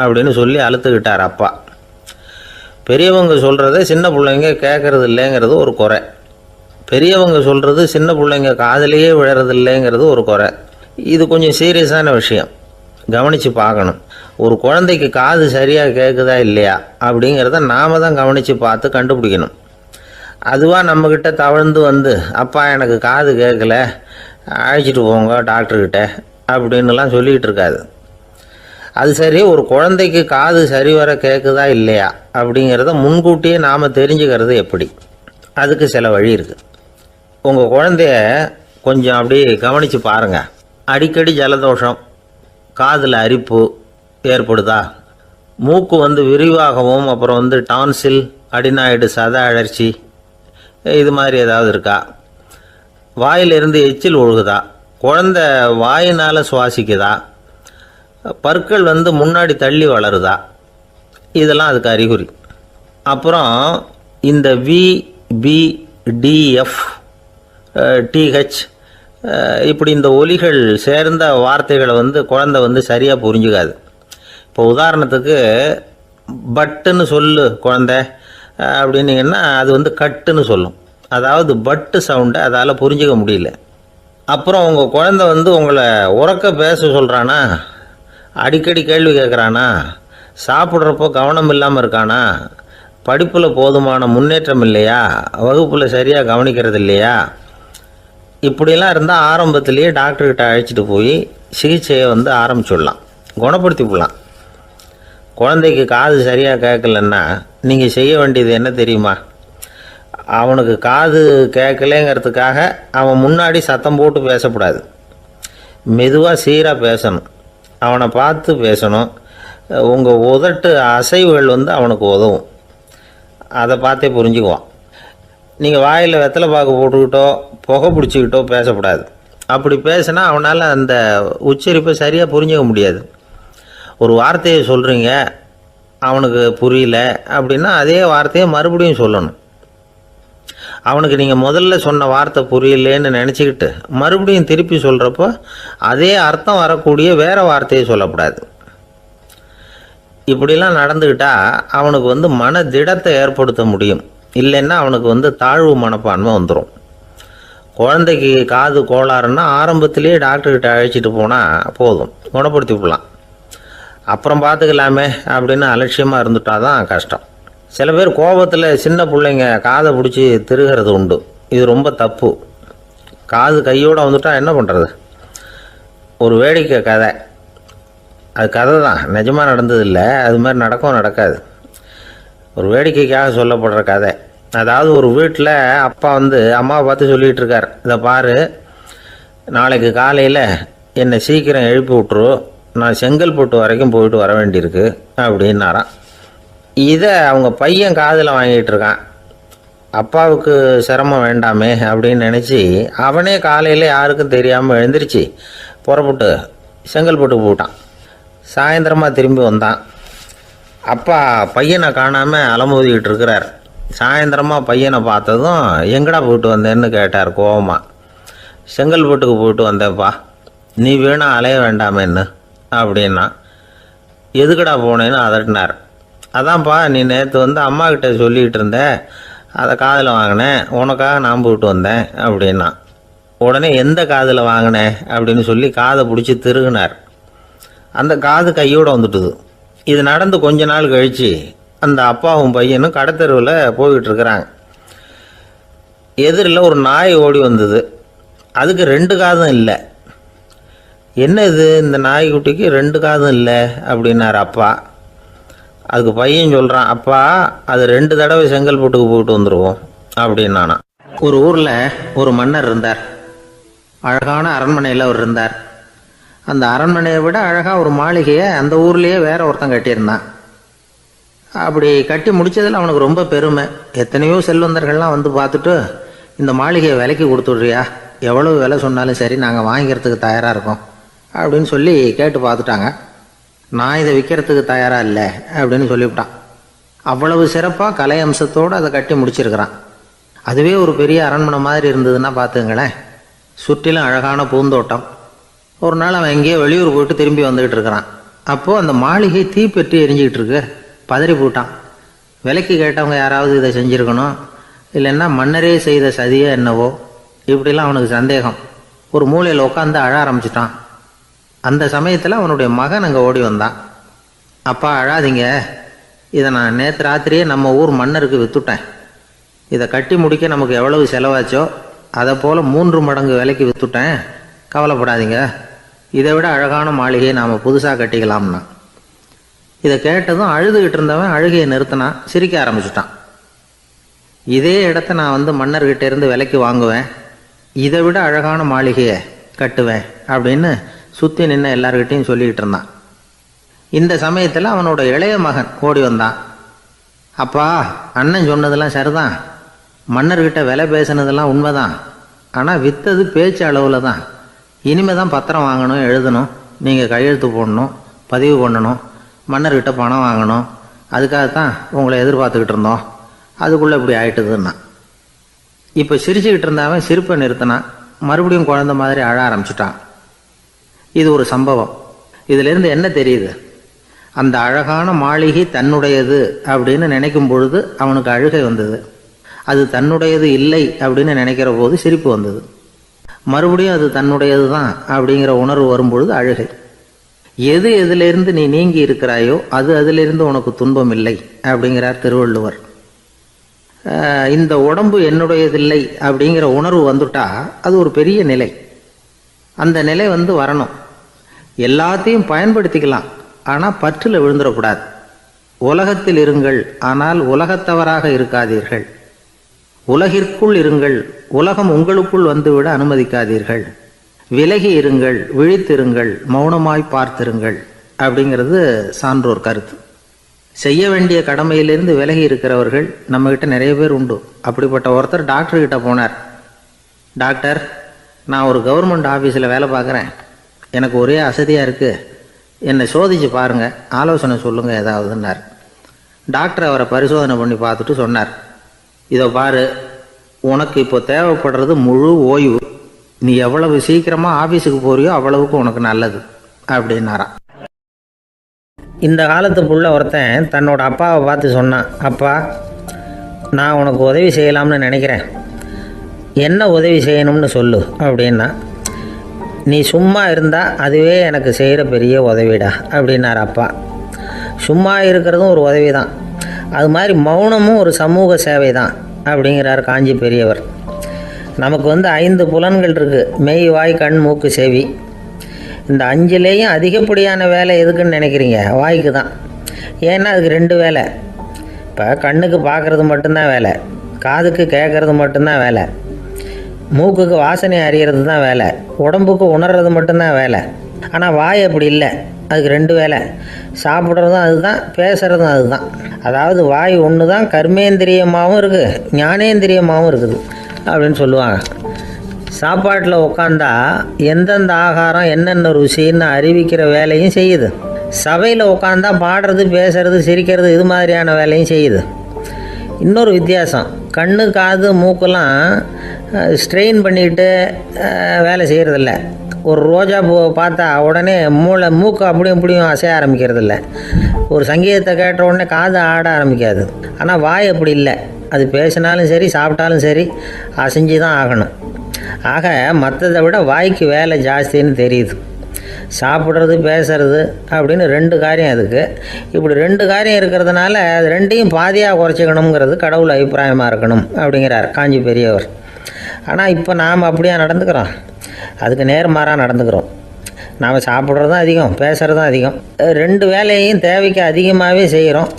அப்படின்னு சொல்லி அழுத்துக்கிட்டார் அப்பா. பெரியவங்க சொல்கிறத சின்ன பிள்ளைங்க கேட்கறது இல்லைங்கிறது ஒரு குறை. பெரியவங்க சொல்கிறது சின்ன பிள்ளைங்க காதிலேயே விழறது இல்லைங்கிறது ஒரு குறை. இது கொஞ்சம் சீரியஸான விஷயம், கவனித்து பார்க்கணும். ஒரு குழந்தைக்கு காது சரியாக கேட்குதா இல்லையா அப்படிங்கிறத நாம் தான் கவனித்து பார்த்து கண்டுபிடிக்கணும். அதுவாக நம்மக்கிட்ட தவழ்ந்து அப்பா எனக்கு காது கேட்கல, அழைச்சிட்டு போங்க டாக்டர்கிட்ட அப்படின்னுலாம் சொல்லிக்கிட்டு இருக்காது. அது சரி, ஒரு குழந்தைக்கு காது சரிவர கேட்குதா இல்லையா அப்படிங்கிறத முன்கூட்டியே நாம் தெரிஞ்சுக்கிறது எப்படி? அதுக்கு சில வழி இருக்குது. உங்கள் குழந்தைய கொஞ்சம் அப்படி கவனித்து பாருங்கள். அடிக்கடி ஜலதோஷம், காதில் அரிப்பு ஏற்படுதா, மூக்கு விரிவாகவும், அப்புறம் டான்சில், அடினாய்டு, சத அழற்சி, இது மாதிரி ஏதாவது இருக்கா, வாயிலிருந்து எச்சில் ஒழுகுதா, குழந்தை வாயினால் சுவாசிக்குதா, பற்கள் முன்னாடி தள்ளி வளருதா, இதெல்லாம் அதுக்கு அறிகுறி. அப்புறம் இந்த VBDF TH இப்படி இந்த ஒலிகள் சேர்ந்த வார்த்தைகளை குழந்தை சரியாக புரிஞ்சுக்காது. இப்போ உதாரணத்துக்கு பட்டுன்னு சொல்லு குழந்தை அப்படின்னீங்கன்னா அது கட்டுன்னு சொல்லும். அதாவது பட்டு சவுண்டை அதால் புரிஞ்சிக்க முடியல. அப்புறம் உங்கள் குழந்தை உங்களை உறக்க பேச சொல்கிறானா, அடிக்கடி கேள்வி கேட்குறானா, சாப்பிட்றப்போ கவனம் இல்லாமல் இருக்கானா, படிப்பில் போதுமான முன்னேற்றம் இல்லையா, வகுப்பில் சரியாக கவனிக்கிறது இல்லையா, இப்படியெல்லாம் இருந்தால் ஆரம்பத்திலேயே டாக்டர்கிட்ட அழைச்சிட்டு போய் சிகிச்சையை ஆரம்பிச்சுடலாம், குணப்படுத்தி விடலாம். குழந்தைக்கு காது சரியாக கேட்கலன்னா நீங்கள் செய்ய வேண்டியது என்ன தெரியுமா? அவனுக்கு காது கேட்கலேங்கிறதுக்காக அவன் முன்னாடி சத்தம் போட்டு பேசக்கூடாது. மெதுவாக சீராக பேசணும், அவனை பார்த்து பேசணும். உங்கள் உதட்டு அசைவுகள் அவனுக்கு உதவும், அதை பார்த்தே புரிஞ்சுக்குவான். நீங்கள் வாயில் வெத்தலை பாக்கு போட்டுக்கிட்டோ புகை பிடிச்சிக்கிட்டோ பேசக்கூடாது. அப்படி பேசினா அவனால் அந்த உச்சரிப்பை சரியாக புரிஞ்சிக்க முடியாது. ஒரு வார்த்தையை சொல்கிறீங்க, அவனுக்கு புரியல அப்படின்னா அதே வார்த்தையை மறுபடியும் சொல்லணும். அவனுக்கு நீங்கள் முதல்ல சொன்ன வார்த்தை புரியலேன்னு நினச்சிக்கிட்டு மறுபடியும் திருப்பி சொல்கிறப்போ அதே அர்த்தம் வரக்கூடிய வேறு வார்த்தையை சொல்லக்கூடாது. இப்படிலாம் நடந்துக்கிட்டால் அவனுக்கு மன திடத்தை ஏற்படுத்த முடியும். இல்லைன்னா அவனுக்கு தாழ்வு மனப்பான்மை வந்துடும். குழந்தைக்கு காது கோளாறுன்னா ஆரம்பத்திலேயே டாக்டர்கிட்ட அழைச்சிட்டு போனால் போதும், குணப்படுத்தி விடலாம். அப்புறம் பார்த்துக்கலாமே அப்படின்னு அலட்சியமாக இருந்துட்டால் தான் கஷ்டம். சில பேர் கோபத்தில் சின்ன பிள்ளைங்க காதை பிடிச்சி திருகிறது உண்டு. இது ரொம்ப தப்பு. காது கையோடு வந்துட்டால் என்ன பண்ணுறது? ஒரு வேடிக்கை கதை, அது கதை தான், நிஜமாக நடந்ததில்லை, அது மாதிரி நடக்காது. ஒரு வேடிக்கைக்காக சொல்லப்படுற கதை. அதாவது ஒரு வீட்டில் அப்பா அம்மாவை பார்த்து சொல்லிகிட்டு இருக்கார், இதை பாரு, நாளைக்கு காலையில் என்னை சீக்கிரம் எழுப்பி விட்ரு, நான் செங்கல்பட்டு வரைக்கும் போயிட்டு வர வேண்டியிருக்கு அப்படின்னாராம். இதை அவங்க பையன் காதில் வாங்கிட்டு இருக்கான். அப்பாவுக்கு சிரமம் வேண்டாமே அப்படின்னு நினச்சி அவனே காலையில் யாருக்கும் தெரியாமல் எழுந்திரிச்சு புறப்பட்டு செங்கல்பட்டுக்கு போட்டான். சாயந்தரமாக திரும்பி வந்தான். அப்பா பையனை காணாமல் அலமோதிக்கிட்டு இருக்கிறார். சாயந்தரமாக பையனை பார்த்ததும் எங்கடா போயிட்டு வந்தேன்னு கேட்டார் கோவமாக. செங்கல்பட்டுக்கு போயிட்டு வந்தேன்ப்பா, நீ வேணா அலைய வேண்டாமேன்னு அப்படின்னா. எதுக்கடா போனேன்னு அதட்டினார். அதான்ப்பா நீ நேற்று வந்து அம்மாக்கிட்ட சொல்லிகிட்டு இருந்த, அதை காதில் வாங்கினேன், உனக்காக நான் போயிட்டு வந்தேன் அப்படின்னா. உடனே எந்த காதில் வாங்கினேன் அப்படின்னு சொல்லி காதை பிடிச்சி திருகினார். அந்த காது கையோடு வந்துட்டுது. இது நடந்து கொஞ்ச நாள் கழித்து அந்த அப்பாவும் பையனும் கடத்தெருவில் போய்கிட்டு இருக்கிறாங்க. எதிரில் ஒரு நாய் ஓடி வந்தது. அதுக்கு 2 காதும் இல்லை. என்ன இது, இந்த நாய்க்குட்டிக்கு 2 காதும் இல்லை அப்படின்னார் அப்பா. அதுக்கு பையன் சொல்கிறான், அப்பா அது 2 தடவை செங்கல்பட்டுக்கு போயிட்டு வந்துடுவோம் அப்படின்னானா. ஒரு ஊரில் ஒரு மன்னர் இருந்தார். அழகான அரண்மனையில் அவர் இருந்தார். அந்த அரண்மனையை விட அழகாக ஒரு மாளிகையை அந்த ஊர்லேயே வேற ஒருத்தன் கட்டியிருந்தான். அப்படி கட்டி முடித்ததில் அவனுக்கு ரொம்ப பெருமை. எத்தனையோ செல்வந்தர்கள்லாம் வந்து பார்த்துட்டு, இந்த மாளிகையை விலைக்கு கொடுத்துட்றியா, எவ்வளவு விலை சொன்னாலும் சரி நாங்கள் வாங்கிக்கிறதுக்கு தயாராக இருக்கோம் அப்படின்னு சொல்லி கேட்டு பார்த்துட்டாங்க. நான் இதை விற்கிறதுக்கு தயாராக இல்லை அப்படின்னு சொல்லிவிட்டான். அவ்வளவு சிறப்பாக கலை அம்சத்தோடு அதை கட்டி முடிச்சிருக்கிறான். அதுவே ஒரு பெரிய அரண்மனை மாதிரி இருந்ததுன்னா பார்த்துங்களேன். சுற்றிலும் அழகான பூந்தோட்டம். ஒரு நாள் அவன் எங்கேயோ வெளியூர் போயிட்டு திரும்பி வந்துக்கிட்டு இருக்கிறான். அப்போது அந்த மாளிகை தீப்பெட்டி எரிஞ்சிக்கிட்டு இருக்கு. பதறி போட்டான். விலைக்கு கேட்டவங்க யாராவது இதை செஞ்சுருக்கணும், இல்லைன்னா மன்னரே செய்த சதியே என்னவோ, இப்படிலாம் அவனுக்கு சந்தேகம். ஒரு மூலையில் உட்காந்து அழ ஆரம்பிச்சிட்டான். அந்த சமயத்தில் அவனுடைய மகன் அங்கே ஓடி வந்தான். அப்பா அழாதீங்க, இதை நான் நேற்று ராத்திரியே நம்ம ஊர் மன்னருக்கு விற்றுட்டேன். இதை கட்டி முடிக்க நமக்கு எவ்வளவு செலவாச்சோ அதை போல் 3 மடங்கு விலைக்கு விற்றுட்டேன், கவலைப்படாதீங்க. இதை விட அழகான மாளிகையை நாம் புதுசாக கட்டிக்கலாம்னா. இதை கேட்டதும் அழுதுகிட்டு இருந்தவன் அழுகையை நிறுத்தினான், சிரிக்க ஆரம்பிச்சிட்டான். இதே இடத்த நான் வந்து மன்னர்கிட்ட இருந்து விலைக்கு வாங்குவேன், இதை விட அழகான மாளிகையை கட்டுவேன் அப்படின்னு சுற்றி நின்று எல்லார்கிட்டையும் சொல்லிக்கிட்டு இருந்தான். இந்த சமயத்தில் அவனோட இளைய மகன் ஓடி வந்தான். அப்பா அண்ணன் சொன்னதெல்லாம் சரிதான், மன்னர்கிட்ட விலை பேசினதெல்லாம் உண்மைதான், ஆனால் விற்றது பேச்சு அளவில் தான். இனிமே தான் பத்திரம் வாங்கணும், எழுதணும், நீங்கள் கையெழுத்து போடணும், பதிவு பண்ணணும், மன்னர்கிட்ட பணம் வாங்கணும். அதுக்காகத்தான் உங்களை எதிர்பார்த்துக்கிட்டு இருந்தோம். அதுக்குள்ளே இப்படி ஆயிட்டுதுன்னா. இப்போ சிரிச்சுக்கிட்டு இருந்தவன் சிரிப்பை நிறுத்தினான். மறுபடியும் குழந்தை மாதிரி அழ ஆரம்பிச்சிட்டான். இது ஒரு சம்பவம். இதிலிருந்து என்ன தெரியுது? அந்த அழகான மாளிகை தன்னுடையது அப்படின்னு நினைக்கும் பொழுது அவனுக்கு அழுகை வந்தது. அது தன்னுடையது இல்லை அப்படின்னு நினைக்கிற போது சிரிப்பு வந்தது. மறுபடியும் அது தன்னுடையது தான் அப்படிங்கிற உணர்வு வரும்பொழுது அழுகை. எது எதிலிருந்து நீ நீங்கி இருக்கிறாயோ அது அதிலிருந்து உனக்கு துன்பம் இல்லை அப்படிங்கிறார் திருவள்ளுவர். இந்த உடம்பு என்னுடையதில்லை அப்படிங்கிற உணர்வு வந்துட்டா அது ஒரு பெரிய நிலை. அந்த நிலை வந்து வரணும். எல்லாத்தையும் பயன்படுத்திக்கலாம், ஆனால் பற்றில் விழுந்துடக்கூடாது. உலகத்தில் இருங்கள், ஆனால் உலகத்தவராக இருக்காதீர்கள். உலகிற்குள் இருங்கள், உலகம் உங்களுக்குள் வந்துவிட அனுமதிக்காதீர்கள். விலகி இருங்கள், விழித்திருங்கள், மௌனமாய் பார்த்திருங்கள் அப்படிங்கிறது சான்றோர் கருத்து. செய்ய வேண்டிய கடமையிலிருந்து விலகி இருக்கிறவர்கள் நம்மகிட்ட நிறைய பேர் உண்டு. அப்படிப்பட்ட ஒருத்தர் டாக்டர்கிட்ட போனார். டாக்டர், நான் ஒரு கவர்மெண்ட் ஆஃபீஸில் வேலை பார்க்குறேன், எனக்கு ஒரே அசதியாக இருக்குது, என்னை சோதிச்சு பாருங்கள், ஆலோசனை சொல்லுங்கள் ஏதாவதுன்னார். டாக்டர் அவரை பரிசோதனை பண்ணி பார்த்துட்டு சொன்னார், இதோ பாரு, உனக்கு இப்போ தேவைப்படுறது முழு ஓய்வு. நீ எவ்வளவு சீக்கிரமாக ஆஃபீஸுக்கு போறியோ அவ்வளவுக்கு உனக்கு நல்லது அப்படின்னாராம். இந்த காலத்துக்குள்ள ஒருத்தன் தன்னோட அப்பாவை பார்த்து சொன்னான், அப்பா நான் உனக்கு உதவி செய்யலாம்னு நினைக்கிறேன், என்ன உதவி செய்யணும்னு சொல்லு அப்படின்னா. நீ சும்மா இருந்தால் அதுவே எனக்கு செய்கிற பெரிய உதவிடா அப்படின்னார் அப்பா. சும்மா இருக்கிறதும் ஒரு உதவி தான், அது மாதிரி மௌனமும் ஒரு சமூக சேவை தான் அப்படிங்கிறார் காஞ்சி பெரியவர். நமக்கு 5 புலன்கள் இருக்குது, மெய், வாய், கண், மூக்கு, செவி. இந்த 5லேயும் அதிகப்படியான வேலை எதுக்குன்னு நினைக்கிறீங்க? வாய்க்கு தான். ஏன்னா அதுக்கு 2 வேலை. இப்போ கண்ணுக்கு பார்க்குறது மட்டும்தான் வேலை, காதுக்கு கேட்குறது மட்டும்தான் வேலை, மூக்குக்கு வாசனை அறியறது தான் வேலை, உடம்புக்கு உணர்றது மட்டும்தான் வேலை. ஆனால் வாய் அப்படி இல்லை, அதுக்கு 2 வேலை. சாப்பிட்றதும் அதுதான், பேசுகிறதும் அதுதான். அதாவது வாய் ஒன்று தான் கர்மேந்திரியமாகவும் இருக்குது, ஞானேந்திரியமாகவும் இருக்குது அப்படின்னு சொல்லுவாங்க. சாப்பாட்டில் உட்காந்தா எந்தெந்த ஆகாரம் என்னென்ன ருசின்னு அறிவிக்கிற வேலையும் செய்யுது. சபையில் உட்காந்தா பாடுறது, பேசுறது, சிரிக்கிறது, இது மாதிரியான வேலையும் செய்யுது. இன்னொரு வித்தியாசம், கண்ணு, காது, மூக்கெல்லாம் ஸ்ட்ரெயின் பண்ணிக்கிட்டு வேலை செய்கிறதில்ல. ஒரு ரோஜா பூவை பார்த்தா உடனே மூக்கு அப்படியும் இப்படியும் அசைய ஆரம்பிக்கிறதில்ல. ஒரு சங்கீதத்தை கேட்ட உடனே காது ஆட ஆரம்பிக்காது. ஆனால் வாய் அப்படி இல்லை. அது பேசினாலும் சரி, சாப்பிட்டாலும் சரி, அசைஞ்சு தான் ஆகணும். ஆக மற்றதை விட வாய்க்கு வேலை ஜாஸ்தின்னு தெரியுது. சாப்பிட்றது, பேசுறது அப்படின்னு 2 காரியம் அதுக்கு. இப்படி 2 காரியம் இருக்கிறதுனால அது 2ஐயும் பாதியாக குறைச்சிக்கணுங்கிறது கடவுள் அபிப்பிராயமாக இருக்கணும் அப்படிங்கிறார் காஞ்சி பெரியவர். ஆனால் இப்போ நாம் அப்படியா நடந்துக்கிறோம்? அதுக்கு நேர்மாறாக நடந்துக்கிறோம். நாம் சாப்பிட்றதும் அதிகம், பேசுகிறதும் அதிகம். 2 வேலையையும் தேவைக்கு அதிகமாகவே செய்கிறோம்.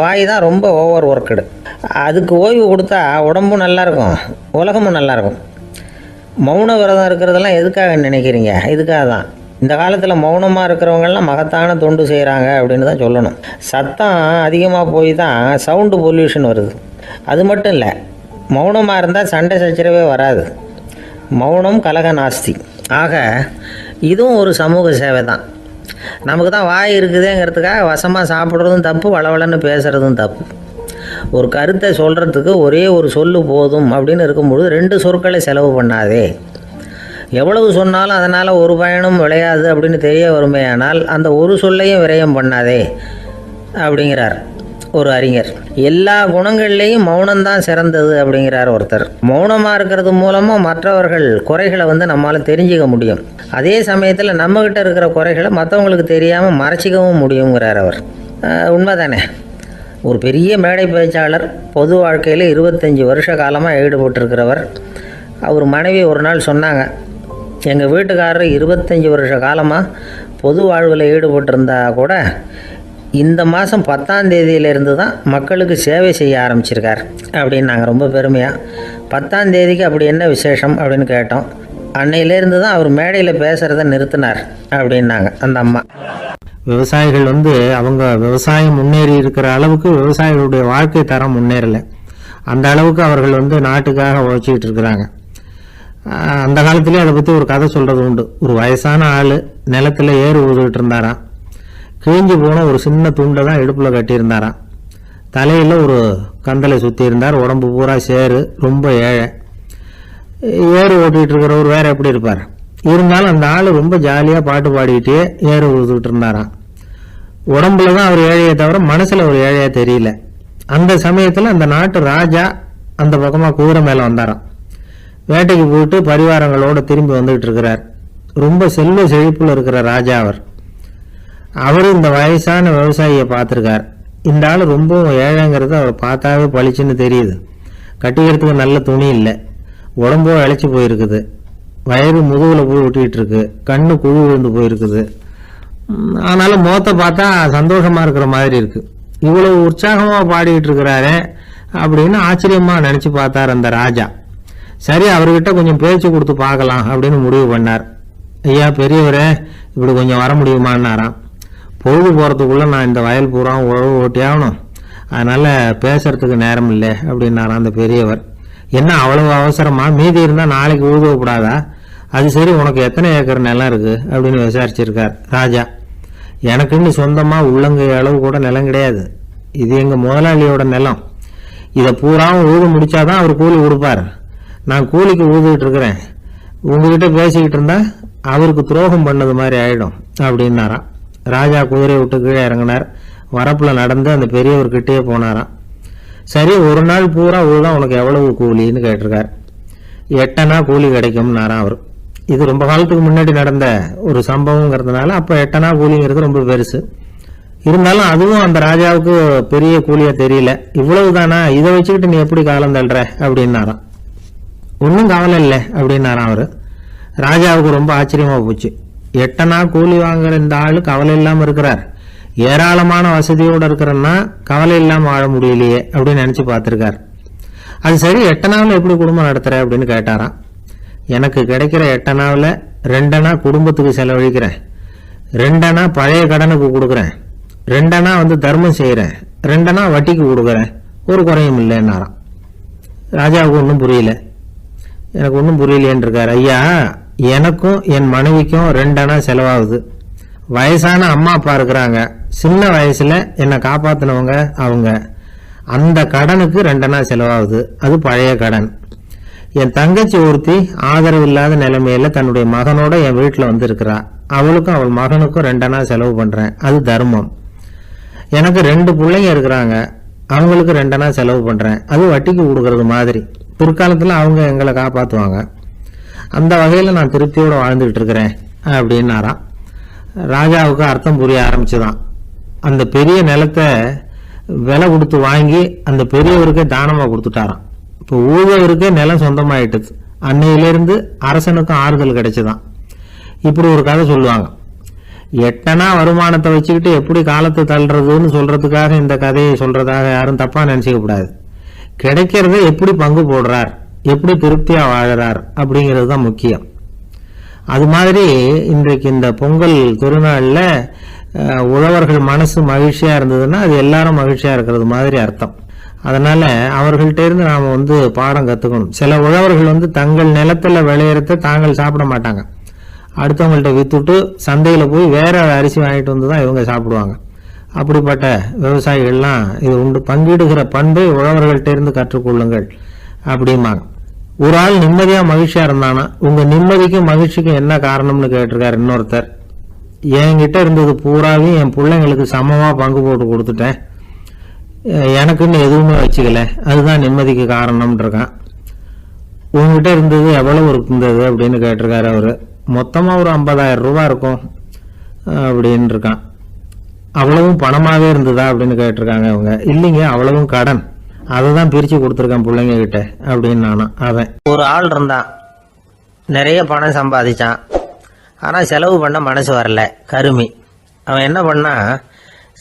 வாய் தான் ரொம்ப ஓவர் ஒர்க்குடு. அதுக்கு ஓய்வு கொடுத்தா உடம்பும் நல்லாயிருக்கும், உலகமும் நல்லாயிருக்கும். மௌன விரதம் இருக்கிறதெல்லாம் எதுக்காக நினைக்கிறீங்க? இதுக்காக தான். இந்த காலத்தில் மௌனமாக இருக்கிறவங்கெல்லாம் மகத்தான தொண்டு செய்கிறாங்க அப்படின்னு தான் சொல்லணும். சத்தம் அதிகமாக போய் தான் சவுண்டு பொல்யூஷன் வருது. அது மட்டும் இல்லை, மௌனமாக இருந்தால் சண்டை சச்சரவே வராது. மௌனம் கலக நாஸ்தி. ஆக இதுவும் ஒரு சமூக சேவை தான். நமக்கு தான் வாய் இருக்குதுங்கிறதுக்காக வசமாக சாப்பிட்றதும் தப்பு, வளவளன்னு பேசுகிறதும் தப்பு. ஒரு கருத்தை சொல்கிறதுக்கு ஒரே ஒரு சொல்லு போதும் அப்படின்னு இருக்கும்பொழுது 2 சொற்களை செலவு பண்ணாதே. எவ்வளவு சொன்னாலும் அதனால் ஒரு பயனும் விளையாது அப்படின்னு தெரிய வருமேயானால் அந்த ஒரு சொல்லையும் விரயம் பண்ணாதே அப்படிங்கிறார் ஒரு அறிஞர். எல்லா குணங்கள்லேயும் மௌனம்தான் சிறந்தது அப்படிங்கிறார் ஒருத்தர். மௌனமாக இருக்கிறது மூலமாக மற்றவர்கள் குறைகளை நம்மளால் தெரிஞ்சிக்க முடியும். அதே சமயத்தில் நம்மக்கிட்ட இருக்கிற குறைகளை மற்றவங்களுக்கு தெரியாமல் மறைச்சிக்கவும் முடியுங்கிறார் அவர். உண்மைதானே? ஒரு பெரிய மேடை பேச்சாளர், பொது வாழ்க்கையில் 25 வருஷ காலமாக ஈடுபட்டிருக்கிறவர். அவர் மனைவி ஒரு நாள் சொன்னாங்க, எங்கள் வீட்டுக்காரர் 25 வருஷ காலமாக பொது வாழ்வில் ஈடுபட்டிருந்தா கூட இந்த மாதம் 10ஆம் தேதியிலேருந்து தான் மக்களுக்கு சேவை செய்ய ஆரம்பிச்சிருக்கார் அப்படின்னு நாங்கள் ரொம்ப பெருமையாக. 10ஆம் தேதிக்கு அப்படி என்ன விசேஷம் அப்படின்னு கேட்டோம். அன்னையிலேருந்து தான் அவர் மேடையில் பேசுகிறத நிறுத்தினார் அப்படின்னாங்க அந்த அம்மா. விவசாயிகள் அவங்க விவசாயம் முன்னேறி இருக்கிற அளவுக்கு விவசாயிகளுடைய வாழ்க்கை தரம் முன்னேறலை. அந்த அளவுக்கு அவர்கள் நாட்டுக்காக உழைச்சிக்கிட்டு இருக்கிறாங்க. அந்த காலத்திலே அதை பற்றி ஒரு கதை சொல்கிறது உண்டு. ஒரு வயசான ஆள் நிலத்தில் ஏறு ஊதுகிட்டு இருந்தாராம். கிழிஞ்சு போன ஒரு சின்ன துண்டை தான் இடுப்பில் கட்டியிருந்தாராம். தலையில் ஒரு கந்தலை சுற்றி இருந்தார். உடம்பு பூரா சேரு, ரொம்ப ஏழை. ஏறு ஓட்டிகிட்டு இருக்கிறவர் வேறு எப்படி இருப்பார்? இருந்தாலும் அந்த ஆள் ரொம்ப ஜாலியாக பாட்டு பாடிக்கிட்டே ஏறு ஊதுகிட்டு இருந்தாராம். உடம்புல தான் அவர் ஏழையை தவிர மனசில் ஒரு ஏழையாக தெரியல. அந்த சமயத்தில் அந்த நாட்டு ராஜா அந்த பக்கமாக குதிரை மேலே வந்தாராம். வேட்டைக்கு போயிட்டு பரிவாரங்களோடு திரும்பி வந்துகிட்டு இருக்கிறார். ரொம்ப செல்வ செழிப்பில் இருக்கிற ராஜா அவர் இந்த வயசான விவசாயியை பார்த்துருக்கார். இந்த ஆள் ரொம்பவும் ஏழைங்கிறது அவர் பார்த்தாவே பளிச்சுன்னு தெரியுது. கட்டிக்கிறதுக்கு நல்ல துணி இல்லை, உடம்போ இழைச்சி போயிருக்குது, வயிறு முதுகில் போய் ஒட்டிக்கிட்டு இருக்கு, கண்ணு குழு விழுந்து போயிருக்குது. ஆனாலும் முகத்தை பார்த்தா சந்தோஷமாக இருக்கிற மாதிரி இருக்குது. இவ்வளவு உற்சாகமாக பாடிக்கிட்டு இருக்கிறாரே அப்படின்னு ஆச்சரியமாக நினச்சி பார்த்தார் அந்த ராஜா. சரி, அவர்கிட்ட கொஞ்சம் பேச்சு கொடுத்து பார்க்கலாம் அப்படின்னு முடிவு பண்ணார். ஐயா பெரியவரே, இப்படி கொஞ்சம் வர முடியுமான்னாராம். பொழுது போகிறதுக்குள்ளே நான் இந்த வயல் பூரா உழவு ஓட்டி ஆகணும், அதனால் பேசுறதுக்கு நேரம் இல்லை அப்படின்னாராம் அந்த பெரியவர். என்ன அவ்வளவு அவசரமா? மீதி இருந்தால் நாளைக்கு உழுதக்கூடாதா? அது சரி, உனக்கு எத்தனை ஏக்கர் நிலம் இருக்குது அப்படின்னு விசாரிச்சிருக்கார் ராஜா. எனக்குன்னு சொந்தமாக உள்ளங்கை அளவு கூட நிலம் கிடையாது. இது எங்கள் முதலாளியோட நிலம். இதை பூராவும் உழுது முடிச்சாதான் அவர் கூலி கொடுப்பார். நான் கூலிக்கு ஊதுகிட்டு இருக்கிறேன். உங்ககிட்ட பேசிக்கிட்டு இருந்தா அவருக்கு துரோகம் பண்ணது மாதிரி ஆயிடும் அப்படின்னாராம். ராஜா குதிரை விட்டு கீழே இறங்கினார். வரப்பில் நடந்து அந்த பெரியவர்கிட்டயே போனாராம். சரி, ஒரு நாள் பூரா உழுதான் உனக்கு எவ்வளவு கூலின்னு கேட்டிருக்கார். 8 அணா கூலி கிடைக்கும்னாராம் அவர். இது ரொம்ப காலத்துக்கு முன்னாடி நடந்த ஒரு சம்பவங்கிறதுனால அப்போ 8 அணா கூலிங்கிறது ரொம்ப பெருசு. இருந்தாலும் அதுவும் அந்த ராஜாவுக்கு பெரிய கூலியா தெரியல. இவ்வளவு தானா, இதை வச்சுக்கிட்டு நீ எப்படி காலம் தள்ளுற அப்படின்னாராம். ஒன்றும் கவலை இல்லை அப்படின்னாராம் அவர். ராஜாவுக்கு ரொம்ப ஆச்சரியமாக போச்சு. 8 அணா கூலி வாங்குற இந்த ஆள் கவலை இல்லாமல் இருக்கிறார், ஏராளமான வசதியோடு இருக்கிறன்னா கவலை இல்லாமல் வாழ முடியலையே அப்படின்னு நினச்சி பார்த்துருக்கார். அது சரி, 8 அணாவில் எப்படி குடும்பம் நடத்துகிற அப்படின்னு கேட்டாராம். எனக்கு கிடைக்கிற 8 அணாவில் 2 அணா குடும்பத்துக்கு செலவழிக்கிறேன், 2 அணா பழைய கடனுக்கு கொடுக்குறேன், 2 அணா தர்மம் செய்கிறேன், 2 அணா வட்டிக்கு கொடுக்குறேன், ஒரு குறையும் இல்லைன்னாராம். ராஜாவுக்கு ஒன்றும் புரியல. எனக்கு ஒன்றும் புரியலேன்னு இருக்கார். ஐயா, எனக்கும் என் மனைவிக்கும் 2 அணா செலவாகுது. வயசான அம்மா அப்பா இருக்கிறாங்க. சின்ன வயசுல என்னை காப்பாத்தினவங்க அவங்க. அந்த கடனுக்கு 2 அணா செலவாகுது. அது பழைய கடன். என் தங்கச்சி ஒருத்தி ஆதரவு இல்லாத நிலைமையில தன்னுடைய மகனோட என் வீட்டில் வந்து இருக்கிறா. அவளுக்கும் அவள் மகனுக்கும் 2 அணா செலவு பண்றேன். அது தர்மம். எனக்கு 2 பிள்ளைங்க இருக்கிறாங்க. அவங்களுக்கு 2 அணா செலவு பண்றேன். அது வட்டிக்கு கொடுக்கறது மாதிரி. பிற்காலத்துல அவங்க எங்களை காப்பாத்துவாங்க. அந்த வகையில நான் திருப்தியோட வாழ்ந்துகிட்டு இருக்கிறேன் அப்படின்னாராம். ராஜாவுக்கு அர்த்தம் புரிய ஆரம்பிச்சுதான். அந்த பெரிய நிலத்தை விலை கொடுத்து வாங்கி அந்த பெரியவருக்கே தானமா கொடுத்துட்டாராம். இப்போ ஊழவருக்கே நிலம் சொந்தமாயிட்டுது. அன்னையிலிருந்து அரசனுக்கும் ஆறுதல் கிடைச்சுதான். இப்படி ஒரு கதை சொல்லுவாங்க. 8 அணா வருமானத்தை வச்சுக்கிட்டு எப்படி காலத்தை தள்ளுறதுன்னு சொல்றதுக்காக இந்த கதையை சொல்றதாக யாரும் தப்பா நினைச்சுக்க கூடாது. கிடைக்கிறத எப்படி பங்கு போடுறார், எப்படி திருப்தியா வாழறார் அப்படிங்கிறது தான் முக்கியம். அது மாதிரி இன்றைக்கு இந்த பொங்கல் திருநாள்ல உழவர்கள் மனசு மகிழ்ச்சியா இருந்ததுன்னா அது எல்லாரும் மகிழ்ச்சியா இருக்கிறது மாதிரி அர்த்தம். அதனால அவர்கள்ட்ட இருந்து நாம பாடம் கத்துக்கணும். சில உழவர்கள் தங்கள் நிலத்துல விளையறத தாங்கள் சாப்பிட மாட்டாங்க. அடுத்தவங்கள்ட்ட வித்துட்டு சந்தையில போய் வேற அரிசி வாங்கிட்டு வந்து தான் இவங்க சாப்பிடுவாங்க. அப்படிப்பட்ட விவசாயிகள்லாம் இது உண்டு. பங்கிடுகிற பண்பை உழவர்கள்ட்ட இருந்து கற்றுக்கொள்ளுங்கள் அப்படிம்பாங்க. ஒரு ஆள் நிம்மதியா மகிழ்ச்சியா இருந்தானா உங்க நிம்மதிக்கும் மகிழ்ச்சிக்கும் என்ன காரணம்னு கேட்டிருக்காரு இன்னொருத்தர். என்கிட்ட இருந்தது பூராவையும் என் பிள்ளைங்களுக்கு சமமா பங்கு போட்டு கொடுத்துட்டேன். எனக்குன்னு எதுவுமே வச்சுக்கல. அதுதான் நிம்மதிக்கு காரணம்னு இருக்கான். உங்ககிட்ட இருந்தது எவ்வளவு இருந்தது அப்படின்னு கேட்டிருக்காரு அவரு. மொத்தமா ஒரு 50,000 ரூபாய் இருக்கும் அப்படின்னு இருக்கான். அவ்வளவும் பணமாவே இருந்ததா அப்படின்னு கேட்டிருக்காங்க அவங்க. இல்லைங்க, அவ்வளவும் கடன். அதை தான் பிரிச்சு கொடுத்துருக்கேன் பிள்ளைங்க கிட்ட அப்படின்னு நானும். அவன் ஒரு ஆள் இருந்தான், நிறைய பணம் சம்பாதிச்சான். ஆனால் செலவு பண்ண மனசு வரல, கருமி. அவன் என்ன பண்ணா,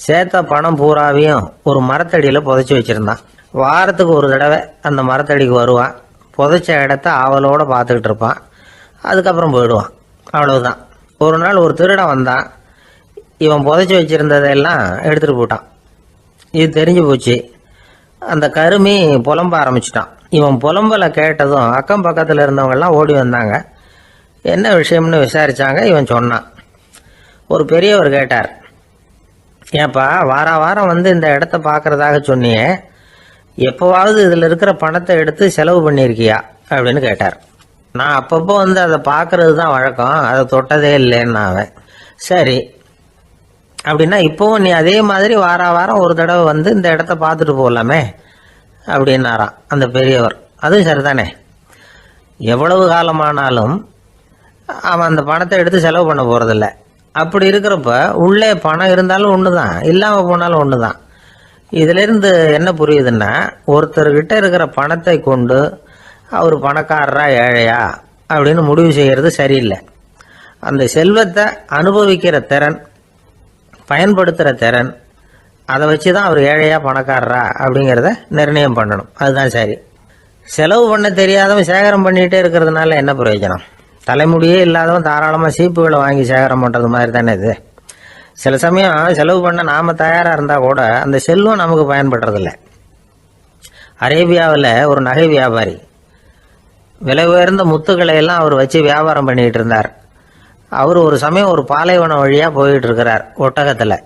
சேர்த்த பணம் பூராவையும் ஒரு மரத்தடியில் புதைச்சி வச்சிருந்தான். வாரத்துக்கு ஒரு தடவை அந்த மரத்தடிக்கு வருவான். புதைச்ச இடத்த ஆவலோடு பார்த்துக்கிட்டு இருப்பான். அதுக்கப்புறம் போயிடுவான். அவ்வளவுதான். ஒரு நாள் ஒரு திருடன் வந்தான். இவன் புதைச்சி வச்சிருந்ததெல்லாம் எடுத்துகிட்டு போட்டான். இது தெரிஞ்சு போச்சு. அந்த கருமி புலம்ப ஆரம்பிச்சிட்டான். இவன் புலம்பலை கேட்டதும் அக்கம் பக்கத்தில் இருந்தவங்கெல்லாம் ஓடி வந்தாங்க. என்ன விஷயம்னு விசாரிச்சாங்க. இவன் சொன்னான். ஒரு பெரியவர் கேட்டார், ஏப்பா வாரம் இந்த இடத்த பார்க்கறதாக சொன்னியே, எப்போவாவது இதில் இருக்கிற பணத்தை எடுத்து செலவு பண்ணியிருக்கியா அப்படின்னு கேட்டார். நான் அப்பப்போ அதை பார்க்கறது தான் வழக்கம், அதை தொட்டதே இல்லைன்னு அவன். சரி, அப்படின்னா இப்போவும் நீ அதே மாதிரி வாரம் ஒரு தடவை இந்த இடத்த பார்த்துட்டு போகலாமே அப்படின்னாராம் அந்த பெரியவர். அதுவும் சரிதானே. எவ்வளவு காலமானாலும் அவன் அந்த பணத்தை எடுத்து செலவு பண்ண போகிறதில்ல. அப்படி இருக்கிறப்ப உள்ளே பணம் இருந்தாலும் ஒன்று தான், இல்லாமல் போனாலும் ஒன்று தான். இதிலிருந்து என்ன புரியுதுன்னா, ஒருத்தர்கிட்ட இருக்கிற பணத்தை கொண்டு அவர் பணக்காரரா ஏழையா அப்படின்னு முடிவு செய்கிறது சரியில்லை. அந்த செல்வத்தை அனுபவிக்கிற திறன், பயன்படுத்துகிற திறன், அதை வச்சு தான் அவர் ஏழையா பணக்காரரா அப்படிங்கிறத நிர்ணயம் பண்ணணும். அதுதான் சரி. செலவு பண்ண தெரியாதவன் சேகரம் பண்ணிகிட்டே இருக்கிறதுனால என்ன பிரயோஜனம்? தலைமுடியே இல்லாதவன் தாராளமாக சீப்புகளை வாங்கி சேகரம் பண்ணுறது மாதிரி தானே இது. சில சமயம் செலவு பண்ண நாம் தயாராக இருந்தால் கூட அந்த செல்வம் நமக்கு பயன்படுறதில்லை. அரேபியாவில் ஒரு நகை வியாபாரி விலை உயர்ந்த முத்துக்களை எல்லாம் அவர் வச்சு வியாபாரம் பண்ணிகிட்டு இருந்தார். அவர் ஒரு சமயம் ஒரு பாலைவனம் வழியாக போயிட்டு இருக்கிறார் ஒட்டகத்தில்.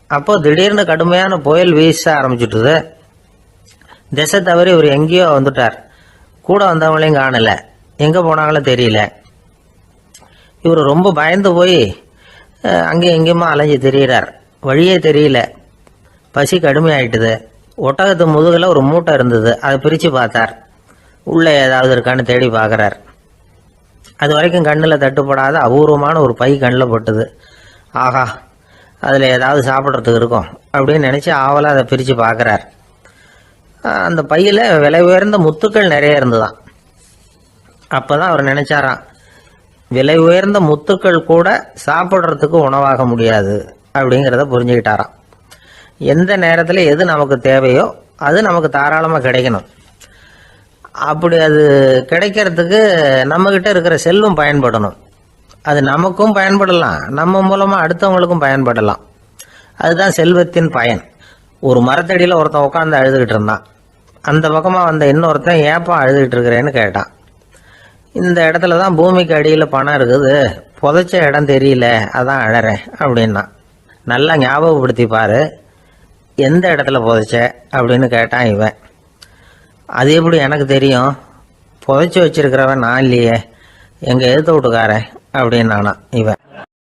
அப்போ திடீர்னு கடுமையான புயல் வீச ஆரம்பிச்சுட்டுது. திசை தவறி இவர் எங்கேயோ வந்துட்டார். கூட வந்தவங்களையும் காணலை, எங்கே போனாங்களோ தெரியல. இவர் ரொம்ப பயந்து போய் அங்கேயும் எங்கேயுமா அலைஞ்சு திரியிறார். வழியே தெரியல. பசி கடுமையாயிட்டுது. ஒட்டகத்து முதுகில் ஒரு மூட்டை இருந்தது. அதை பிரித்து பார்த்தார். உள்ளே ஏதாவது இருக்கான்னு தேடி பார்க்குறார். அது வரைக்கும் கண்ணில் தட்டுப்படாத அபூர்வமான ஒரு பை கண்ணில் பட்டுது. ஆஹா, அதில் ஏதாவது சாப்பிட்றதுக்கு இருக்கும் அப்படின்னு நினச்சி ஆவலாக அதை பிரித்து பார்க்குறார். அந்த பையில் விலை உயர்ந்த முத்துக்கள் நிறைய இருந்துதான். அப்போ தான் அவர் நினச்சாராம், விலை உயர்ந்த முத்துக்கள் கூட சாப்பிட்றதுக்கு உணவாக முடியாது அப்படிங்கிறத புரிஞ்சுக்கிட்டாராம். எந்த நேரத்தில் எது நமக்கு தேவையோ அது நமக்கு தாராளமாக கிடைக்கணும். அப்படி அது கிடைக்கிறதுக்கு நம்மக்கிட்ட இருக்கிற செல்வம் பயன்படணும். அது நமக்கும் பயன்படலாம், நம்ம மூலமாக அடுத்தவங்களுக்கும் பயன்படலாம். அதுதான் செல்வத்தின் பயன். ஒரு மரத்தடியில் ஒருத்தன் உட்காந்து அழுதுகிட்டு இருந்தான். அந்த பக்கமாக வந்த இன்னொருத்தன் ஏப்பா அழுதுகிட்டு இருக்கிறேன்னு கேட்டான். இந்த இடத்துல தான் பூமிக்கு அடியில் பணம் இருக்குது, புதைச்ச இடம் தெரியல, அதான் அழறேன் அப்படின்னா. நல்லா ஞாபகப்படுத்தி பாரு, எந்த இடத்துல புதைச்ச அப்படின்னு கேட்டான் இவன். அது எப்படி எனக்கு தெரியும், புதைச்சி வச்சிருக்கிறவன் நான் இல்லையே, எங்கள் எதிர்த்த வீட்டுக்காரன் அப்படின்னானா இவன்.